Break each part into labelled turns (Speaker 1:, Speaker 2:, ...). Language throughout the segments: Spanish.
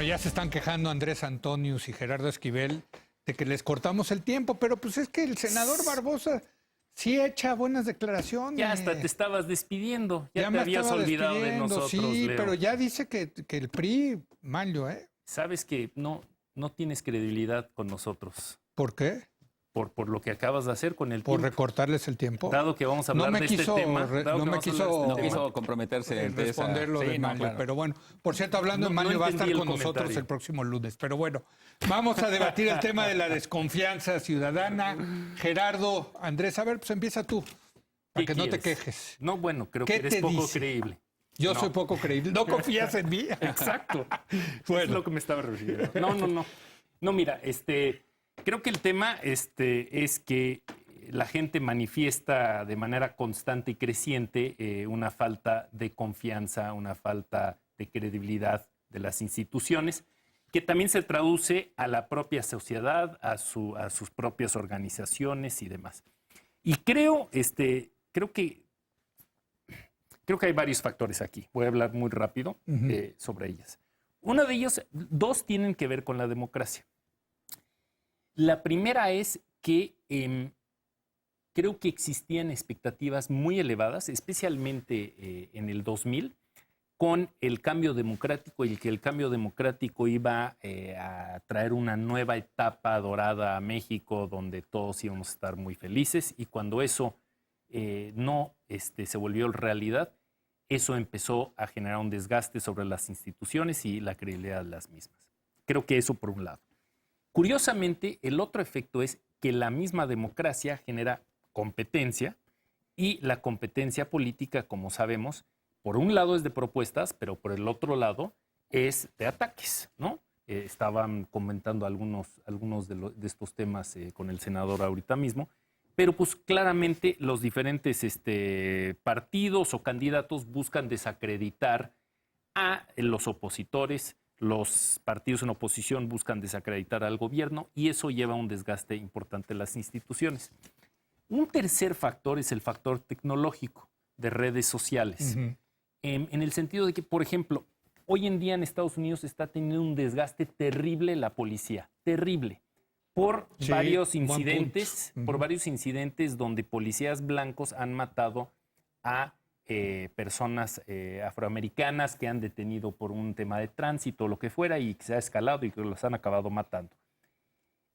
Speaker 1: ya se están quejando Andrés Antonius y Gerardo Esquivel de que les cortamos el tiempo, pero pues es que el senador Barbosa sí echa buenas declaraciones.
Speaker 2: Ya hasta te estabas despidiendo, ya te
Speaker 1: me
Speaker 2: habías
Speaker 1: estaba
Speaker 2: olvidado de
Speaker 1: despidiendo,
Speaker 2: nosotros,
Speaker 1: sí,
Speaker 2: Leo.
Speaker 1: pero ya dice que el PRI, Manlio,
Speaker 2: Sabes que no tienes credibilidad con nosotros
Speaker 1: ¿por qué?
Speaker 2: por lo que acabas de hacer con el
Speaker 1: ¿Por
Speaker 2: tiempo.
Speaker 1: recortarles el tiempo?
Speaker 2: Dado que vamos a hablar de este tema.
Speaker 1: No
Speaker 3: quiso comprometerse
Speaker 1: en responder lo de Manlio,
Speaker 3: claro.
Speaker 1: pero bueno, por cierto, hablando de Manlio, va a estar con nosotros el próximo lunes. Pero bueno, vamos a debatir el tema de la desconfianza ciudadana. Gerardo, Andrés, a ver, pues empieza tú, para que no te quejes.
Speaker 2: No, bueno, creo que eres poco creíble.
Speaker 1: Yo soy poco creíble. ¿No confías en mí?
Speaker 2: Exacto.
Speaker 1: Bueno.
Speaker 2: Es lo que me estaba refiriendo. No. No, mira, creo que el tema es que la gente manifiesta de manera constante y creciente una falta de confianza, una falta de credibilidad de las instituciones, que también se traduce a la propia sociedad, a sus propias organizaciones y demás. Y creo que hay varios factores aquí. Voy a hablar muy rápido sobre ellas. Uno de ellos, dos tienen que ver con la democracia. La primera es que creo que existían expectativas muy elevadas, especialmente en el 2000, con el cambio democrático y que el cambio democrático iba a traer una nueva etapa dorada a México donde todos íbamos a estar muy felices, y cuando eso no se volvió realidad, eso empezó a generar un desgaste sobre las instituciones y la credibilidad de las mismas. Creo que eso por un lado. Curiosamente, el otro efecto es que la misma democracia genera competencia, y la competencia política, como sabemos, por un lado es de propuestas, pero por el otro lado es de ataques, ¿no? Estaban comentando algunos de estos temas con el senador ahorita mismo, pero pues claramente los diferentes partidos o candidatos buscan desacreditar a los opositores. Los partidos en oposición buscan desacreditar al gobierno, y eso lleva a un desgaste importante en las instituciones. Un tercer factor es el factor tecnológico de redes sociales. En el sentido de que, por ejemplo, hoy en día en Estados Unidos está teniendo un desgaste terrible la policía, terrible, por varios incidentes, donde policías blancos han matado a personas afroamericanas que han detenido por un tema de tránsito o lo que fuera, y que se ha escalado y que los han acabado matando.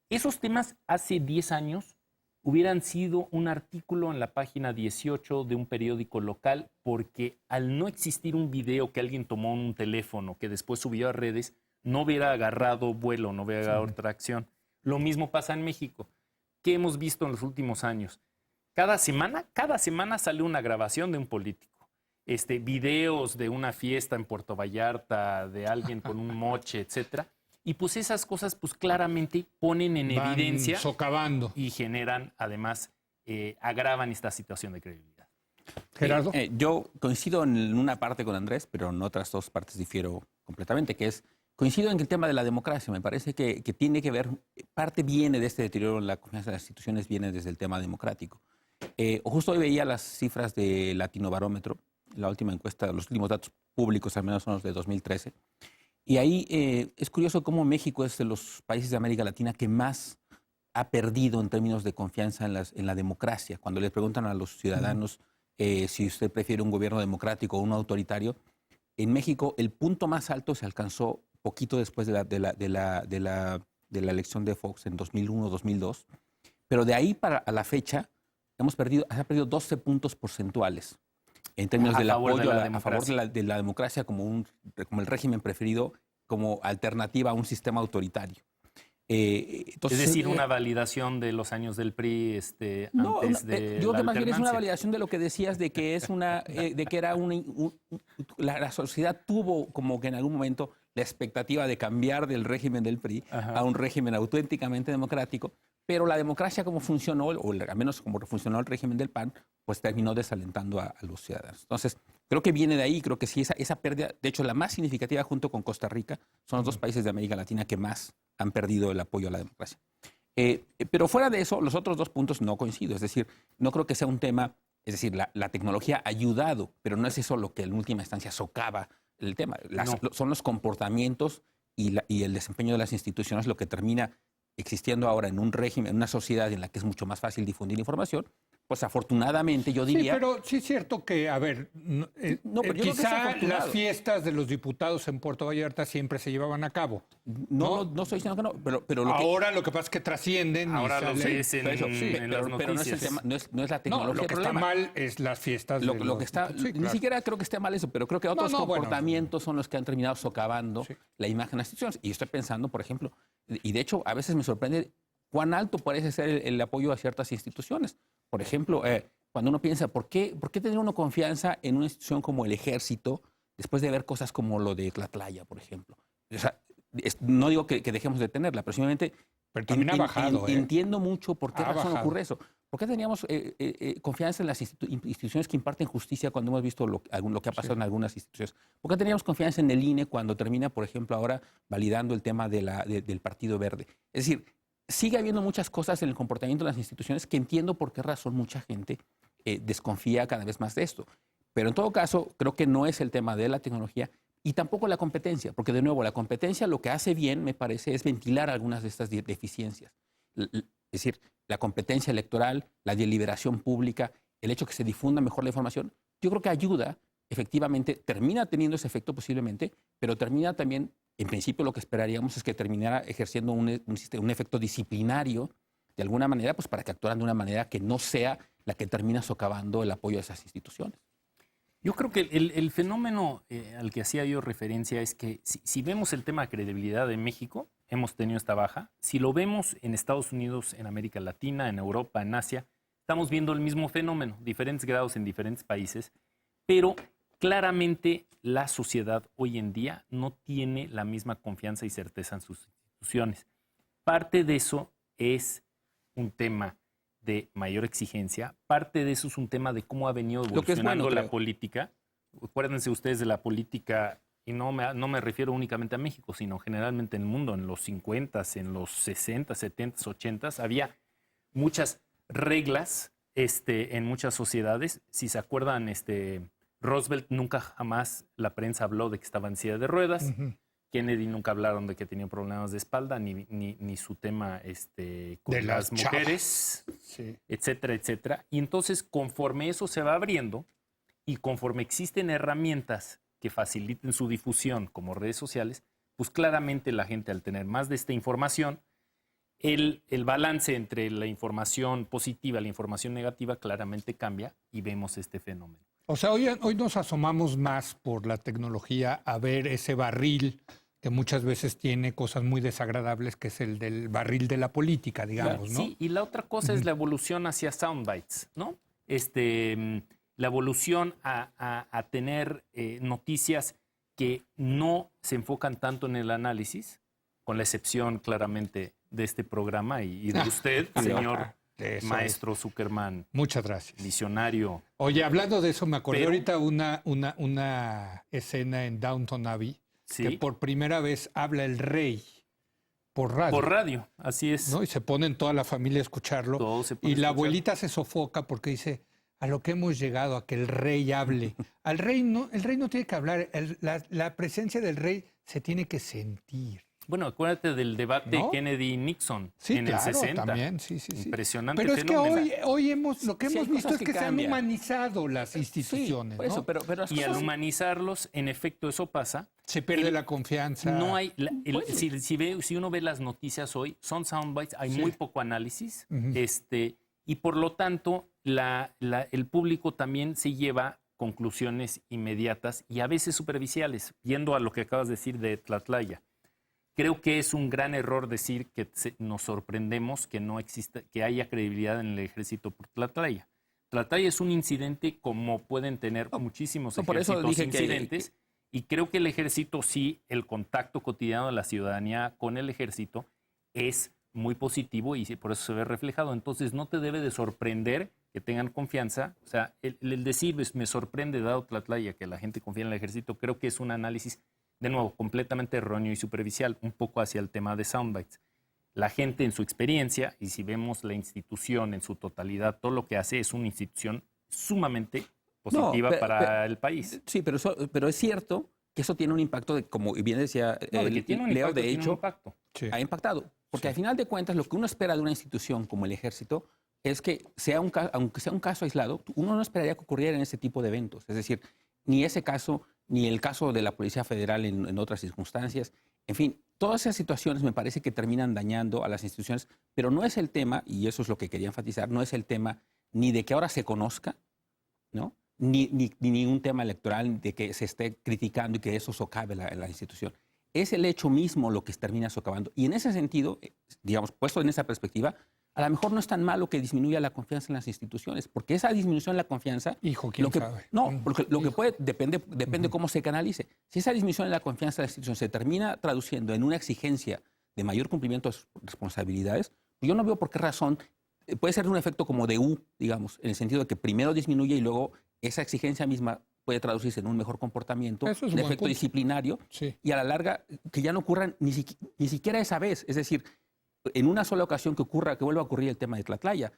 Speaker 2: Esos temas hace 10 años hubieran sido un artículo en la página 18 de un periódico local, porque al no existir un video que alguien tomó en un teléfono que después subió a redes, no hubiera agarrado vuelo, no hubiera agarrado tracción. Lo mismo pasa en México. ¿Qué hemos visto en los últimos años? Cada semana sale una grabación de un político. Videos de una fiesta en Puerto Vallarta, de alguien con un moche, etcétera. Y pues esas cosas pues claramente ponen en evidencia,
Speaker 1: socavando,
Speaker 2: y generan, además, agravan esta situación de credibilidad.
Speaker 1: Gerardo.
Speaker 3: Yo coincido en una parte con Andrés, pero en otras dos partes difiero completamente, coincido en que el tema de la democracia me parece que tiene que ver, parte viene de este deterioro en la confianza de las instituciones, viene desde el tema democrático. Justo hoy veía las cifras de Latinobarómetro, la última encuesta, los últimos datos públicos al menos son los de 2013, y ahí es curioso cómo México es de los países de América Latina que más ha perdido en términos de confianza en la democracia. Cuando les preguntan a los ciudadanos si usted prefiere un gobierno democrático o uno autoritario, en México el punto más alto se alcanzó poquito después de la elección de Fox en 2001-2002, pero de ahí a la fecha se ha perdido 12 puntos porcentuales en términos del apoyo a favor de la democracia como el régimen preferido, como alternativa a un sistema autoritario.
Speaker 2: Entonces, es decir, una validación de los años del PRI antes de
Speaker 3: yo creo que más bien es una
Speaker 2: alternancia.
Speaker 3: validación de lo que decías, de que la sociedad tuvo como que en algún momento la expectativa de cambiar del régimen del PRI a un régimen auténticamente democrático, pero la democracia como funcionó, o al menos como funcionó el régimen del PAN, pues terminó desalentando a los ciudadanos. Entonces, creo que viene de ahí, creo que sí, esa pérdida, de hecho la más significativa junto con Costa Rica, son los dos países de América Latina que más han perdido el apoyo a la democracia. Pero fuera de eso, los otros dos puntos no coincido, es decir, no creo que sea un tema, es decir, la tecnología ha ayudado, pero no es eso lo que en última instancia socava el tema. Son los comportamientos y el desempeño de las instituciones, lo que termina existiendo ahora en un régimen, en una sociedad en la que es mucho más fácil difundir información, pues afortunadamente yo diría...
Speaker 1: Sí, pero sí es cierto que, a ver,
Speaker 3: No, pero yo creo que es
Speaker 1: quizá
Speaker 3: afortunado.
Speaker 1: las fiestas de los diputados en Puerto Vallarta siempre se llevaban a cabo.
Speaker 3: No estoy diciendo que no, pero
Speaker 1: Ahora lo que pasa es que trascienden.
Speaker 2: Ahora
Speaker 1: y
Speaker 2: lo
Speaker 1: salen.
Speaker 2: ves en las
Speaker 3: pero no es el
Speaker 2: noticias.
Speaker 3: tema, no es la tecnología.
Speaker 1: No, lo
Speaker 3: el
Speaker 1: que está
Speaker 3: problema.
Speaker 1: mal es las fiestas.
Speaker 3: Lo
Speaker 1: de
Speaker 3: que
Speaker 1: los
Speaker 3: está,
Speaker 1: diputados. Sí,
Speaker 3: ni
Speaker 1: claro.
Speaker 3: siquiera creo que esté mal eso, pero creo que otros
Speaker 1: bueno,
Speaker 3: comportamientos son los que han terminado socavando
Speaker 1: Sí.
Speaker 3: la imagen de las instituciones. Y estoy pensando, por ejemplo, y de hecho a veces me sorprende cuán alto parece ser el apoyo a ciertas instituciones. Por ejemplo, cuando uno piensa, ¿por qué tener uno confianza en una institución como el Ejército después de ver cosas como lo de Tlatlaya, por ejemplo? O sea, no digo que dejemos de tenerla, pero simplemente
Speaker 1: Pero también ha bajado.
Speaker 3: entiendo mucho por qué
Speaker 1: Ha
Speaker 3: razón
Speaker 1: bajado.
Speaker 3: ocurre eso. ¿Por qué teníamos confianza en las instituciones que imparten justicia cuando hemos visto lo que ha pasado en algunas instituciones? ¿Por qué teníamos confianza en el INE cuando termina, por ejemplo, ahora validando el tema del Partido Verde? Es decir, sigue habiendo muchas cosas en el comportamiento de las instituciones que entiendo por qué razón mucha gente desconfía cada vez más de esto. Pero en todo caso, creo que no es el tema de la tecnología y tampoco la competencia, porque de nuevo, la competencia lo que hace bien, me parece, es ventilar algunas de estas deficiencias. Es decir, la competencia electoral, la deliberación pública, el hecho que se difunda mejor la información, yo creo que ayuda, efectivamente, termina teniendo ese efecto posiblemente, pero termina también, en principio lo que esperaríamos es que terminara ejerciendo un efecto disciplinario, de alguna manera, pues para que actuaran de una manera que no sea la que termina socavando el apoyo a esas instituciones.
Speaker 2: Yo creo que el fenómeno al que hacía yo referencia es que si vemos el tema de credibilidad de México, hemos tenido esta baja. Si lo vemos en Estados Unidos, en América Latina, en Europa, en Asia, estamos viendo el mismo fenómeno, diferentes grados en diferentes países, pero claramente la sociedad hoy en día no tiene la misma confianza y certeza en sus instituciones. Parte de eso es un tema de mayor exigencia. Parte de eso es un tema de cómo ha venido evolucionando la política. Acuérdense ustedes de la política, y no me refiero únicamente a México, sino generalmente en el mundo, en los 50s, en los 60s, 70s, 80s, había muchas reglas en muchas sociedades. Si se acuerdan, Roosevelt nunca jamás la prensa habló de que estaba en silla de ruedas. Kennedy nunca hablaron de que tenía problemas de espalda, ni su tema con
Speaker 1: de
Speaker 2: las mujeres,
Speaker 1: sí.
Speaker 2: etcétera, etcétera. Y entonces, conforme eso se va abriendo y conforme existen herramientas que faciliten su difusión, como redes sociales, pues claramente la gente, al tener más de esta información, el balance entre la información positiva y la información negativa claramente cambia y vemos este fenómeno.
Speaker 1: O sea, hoy nos asomamos más por la tecnología a ver ese barril que muchas veces tiene cosas muy desagradables, que es el del barril de la política, digamos,
Speaker 2: Claro,
Speaker 1: ¿no?
Speaker 2: sí, y la otra cosa es la evolución hacia soundbites, ¿no? La evolución a tener noticias que no se enfocan tanto en el análisis, con la excepción claramente de este programa y de usted, señor maestro Zuckerman.
Speaker 1: Muchas gracias.
Speaker 2: Visionario.
Speaker 1: Oye, hablando de eso, me acordé
Speaker 2: Pero-
Speaker 1: ahorita una escena en Downton Abbey,
Speaker 2: Sí,
Speaker 1: que por primera vez habla el rey por radio.
Speaker 2: por radio, así es.
Speaker 1: ¿No? Y se ponen toda la familia a escucharlo.
Speaker 2: Todos se ponen
Speaker 1: Y
Speaker 2: a
Speaker 1: la
Speaker 2: escuchar.
Speaker 1: abuelita se sofoca porque dice, a lo que hemos llegado, a que el rey hable. El rey no tiene que hablar, la presencia del rey se tiene que sentir.
Speaker 2: Bueno, acuérdate del debate
Speaker 1: ¿No?
Speaker 2: Kennedy-Nixon
Speaker 1: Sí,
Speaker 2: en
Speaker 1: claro,
Speaker 2: el 60.
Speaker 1: también, sí.
Speaker 2: Impresionante
Speaker 1: Pero es que
Speaker 2: fenómeno.
Speaker 1: hoy lo que
Speaker 3: Sí,
Speaker 1: hemos
Speaker 3: hay
Speaker 1: visto
Speaker 3: cosas
Speaker 1: es que
Speaker 3: que
Speaker 1: se han
Speaker 3: cambian.
Speaker 1: humanizado las instituciones,
Speaker 3: por eso,
Speaker 1: ¿no?
Speaker 3: pero las
Speaker 2: Y al
Speaker 3: cosas-
Speaker 2: humanizarlos, en efecto, eso pasa.
Speaker 1: Se pierde la confianza.
Speaker 2: No hay, si uno ve las noticias hoy, son soundbites, hay
Speaker 1: Sí.
Speaker 2: muy poco análisis,
Speaker 1: Ujú.
Speaker 2: y por lo tanto el público también se lleva conclusiones inmediatas y a veces superficiales, yendo a lo que acabas de decir de Tlatlaya. Creo que es un gran error decir que nos sorprendemos que no exista, que haya credibilidad en el ejército por Tlatlaya. Tlatlaya es un incidente como pueden tener muchísimos
Speaker 3: no, por eso
Speaker 2: ejércitos
Speaker 3: dije que-
Speaker 2: incidentes. Y creo que el ejército sí, el contacto cotidiano de la ciudadanía con el ejército es muy positivo y por eso se ve reflejado. Entonces no te debe de sorprender que tengan confianza. O sea, el decir me sorprende dado Tlatlaya que la gente confía en el ejército, creo que es un análisis, de nuevo, completamente erróneo y superficial, un poco hacia el tema de soundbites. La gente en su experiencia, y si vemos la institución en su totalidad, todo lo que hace es una institución sumamente positiva
Speaker 3: No,
Speaker 2: para el país.
Speaker 3: Sí, pero es cierto que eso tiene un impacto, como bien decía Leo, de hecho, ha impactado. Porque al final de cuentas, lo que uno espera de una institución como el Ejército es que, aunque sea un caso aislado, uno no esperaría que ocurriera en ese tipo de eventos. Es decir, ni ese caso, ni el caso de la Policía Federal en otras circunstancias. En fin, todas esas situaciones me parece que terminan dañando a las instituciones, pero no es el tema, y eso es lo que quería enfatizar, no es el tema ni de que ahora se conozca, ¿no? Ni ningún tema electoral de que se esté criticando y que eso socave la institución. Es el hecho mismo lo que termina socavando. Y en ese sentido, digamos, puesto en esa perspectiva, a lo mejor no es tan malo que disminuya la confianza en las instituciones, porque esa disminución en la confianza...
Speaker 1: ¿quién sabe?
Speaker 3: No, porque lo que puede, depende cómo se canalice. Si esa disminución en la confianza en la institución se termina traduciendo en una exigencia de mayor cumplimiento de sus responsabilidades, yo no veo por qué razón. Puede ser un efecto como de U, digamos, en el sentido de que primero disminuye y luego esa exigencia misma puede traducirse en un mejor comportamiento, un efecto disciplinario, y a la larga que ya no ocurran ni siquiera esa vez. Es decir, en una sola ocasión que vuelva a ocurrir el tema de Tlatlaya.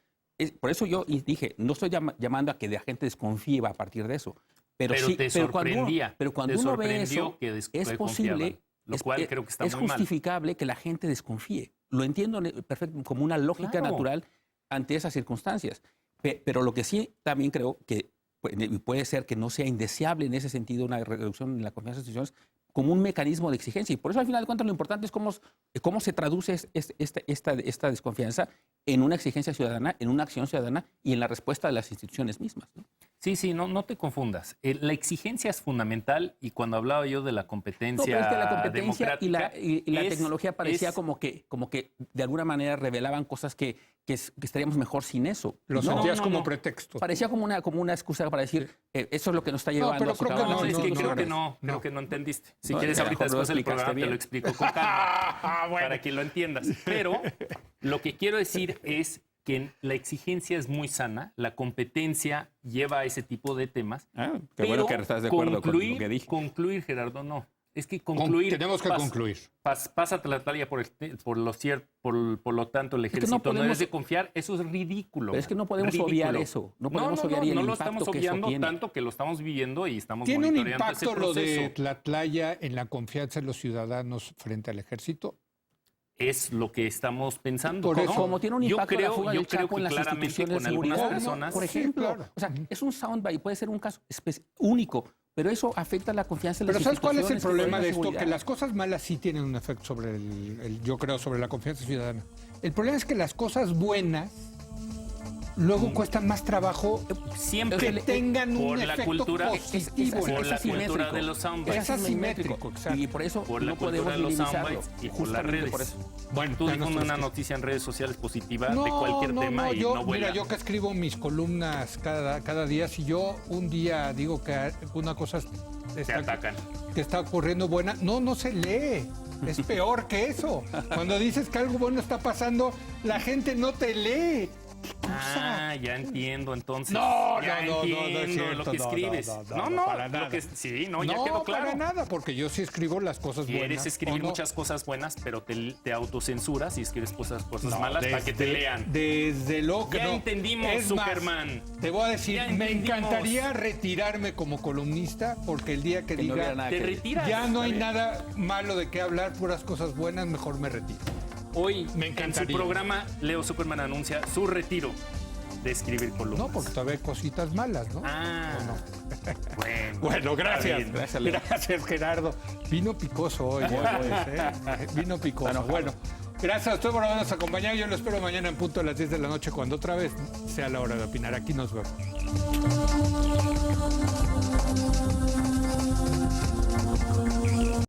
Speaker 3: Por eso yo dije, no estoy llamando a que la gente desconfíe a partir de eso. Pero cuando uno ve eso, es posible,
Speaker 2: lo cual creo que está muy mal.
Speaker 3: Es justificable que la gente desconfíe. Lo entiendo perfecto, como una lógica natural ante esas circunstancias. Pero lo que sí también creo que puede ser que no sea indeseable en ese sentido una reducción en la confianza en instituciones como un mecanismo de exigencia. Y por eso, al final de cuentas, lo importante es cómo se traduce esta desconfianza en una exigencia ciudadana, en una acción ciudadana y en la respuesta de las instituciones mismas, ¿no?
Speaker 2: Sí, no te confundas. La exigencia es fundamental y cuando hablaba yo de la competencia,
Speaker 3: pero es que la competencia y la tecnología parecía como que de alguna manera revelaban cosas que estaríamos mejor sin eso.
Speaker 1: Lo sentías como pretexto.
Speaker 3: Parecía como una excusa para decir, eso es lo que nos está llevando.
Speaker 1: Pero
Speaker 2: creo que no entendiste. Si quieres ahorita después del programa te lo explico con calma para que lo entiendas. Pero lo que quiero decir es que la exigencia es muy sana, la competencia lleva a ese tipo de temas.
Speaker 3: Qué bueno que estás de acuerdo con lo que dije.
Speaker 2: Concluir, Gerardo, no. Es que concluir...
Speaker 1: Tenemos que concluir.
Speaker 2: Pasa Tlatlaya por lo tanto el ejército no debes de confiar. Eso es ridículo.
Speaker 3: Pero es que no podemos obviar eso. No podemos obviar el
Speaker 2: no lo
Speaker 3: impacto
Speaker 2: estamos
Speaker 3: que eso
Speaker 2: obviando
Speaker 3: tiene.
Speaker 2: Tanto que lo estamos viviendo y estamos
Speaker 1: ¿Tiene un
Speaker 2: monitoreando ese
Speaker 1: impacto lo
Speaker 2: proceso.
Speaker 1: de Tlatlaya en la confianza de los ciudadanos frente al ejército?
Speaker 2: Es lo que estamos pensando.
Speaker 3: Por eso, como tiene un impacto la fuga del Chapo en las
Speaker 2: claramente
Speaker 3: instituciones de
Speaker 2: con algunas
Speaker 3: seguridad,
Speaker 2: personas,
Speaker 3: por ejemplo.
Speaker 1: Sí, claro.
Speaker 3: O sea, es un soundbite, puede ser un caso único, pero eso afecta la confianza en las
Speaker 1: Pero ¿sabes cuál es el
Speaker 3: instituciones
Speaker 1: problema de
Speaker 3: de
Speaker 1: esto?
Speaker 3: seguridad.
Speaker 1: Que las cosas malas sí tienen un efecto sobre yo creo, sobre la confianza ciudadana. El problema es que las cosas buenas luego cuestan más trabajo
Speaker 2: siempre
Speaker 1: que tengan un
Speaker 2: por la
Speaker 1: efecto
Speaker 2: cultura,
Speaker 1: positivo.
Speaker 2: por la cultura de los soundbites.
Speaker 1: Es asimétrico, exacto.
Speaker 3: Y por eso
Speaker 2: Por la
Speaker 3: no
Speaker 2: cultura
Speaker 3: podemos
Speaker 2: de los
Speaker 3: minimizarlo.
Speaker 2: soundbites y por las
Speaker 3: Justamente
Speaker 2: redes.
Speaker 3: por eso.
Speaker 1: Bueno,
Speaker 2: Tú
Speaker 1: ya
Speaker 2: difundes
Speaker 1: nosotros
Speaker 2: una
Speaker 1: que-
Speaker 2: noticia en redes sociales positiva de cualquier tema y no vuela.
Speaker 1: Mira, yo que escribo mis columnas cada día, si yo un día digo que una cosa
Speaker 2: Te atacan.
Speaker 1: que está ocurriendo buena, no se lee. Es peor que eso. Cuando dices que algo bueno está pasando, la gente no te lee.
Speaker 2: Ya entiendo, entonces.
Speaker 1: No,
Speaker 2: ya
Speaker 1: no,
Speaker 2: entiendo
Speaker 1: es cierto,
Speaker 2: lo que escribes.
Speaker 1: no, para nada.
Speaker 2: Sí, ya quedó claro.
Speaker 1: para nada, porque yo sí escribo las cosas buenas.
Speaker 2: Quieres escribir
Speaker 1: ¿o no?
Speaker 2: muchas cosas buenas, pero te autocensuras y escribes cosas malas para que te lean.
Speaker 1: Desde luego que
Speaker 2: Ya
Speaker 1: no.
Speaker 2: entendimos,
Speaker 1: Es más,
Speaker 2: Superman.
Speaker 1: te voy a decir,
Speaker 2: Ya
Speaker 1: me
Speaker 2: entendimos.
Speaker 1: encantaría retirarme como columnista, porque el día que
Speaker 3: Que no hubiera
Speaker 1: diga
Speaker 3: nada
Speaker 2: Te
Speaker 3: que-
Speaker 2: retiras.
Speaker 1: ya no hay
Speaker 2: Está bien.
Speaker 1: nada malo de qué hablar, puras cosas buenas, mejor me retiro.
Speaker 2: Hoy,
Speaker 1: Me
Speaker 2: en su
Speaker 1: encantaría.
Speaker 2: programa, Leo Superman anuncia su retiro de escribir columnas.
Speaker 1: No, porque todavía hay cositas malas, ¿no?
Speaker 2: Bueno.
Speaker 1: Bueno, gracias.
Speaker 2: Está bien.
Speaker 3: Gracias, Leo.
Speaker 1: Gracias, Gerardo. Vino picoso hoy. Vino picoso. Bueno, gracias a ustedes por habernos acompañado. Yo lo espero mañana en punto a las 10 de la noche, cuando otra vez sea la hora de opinar. Aquí nos vemos.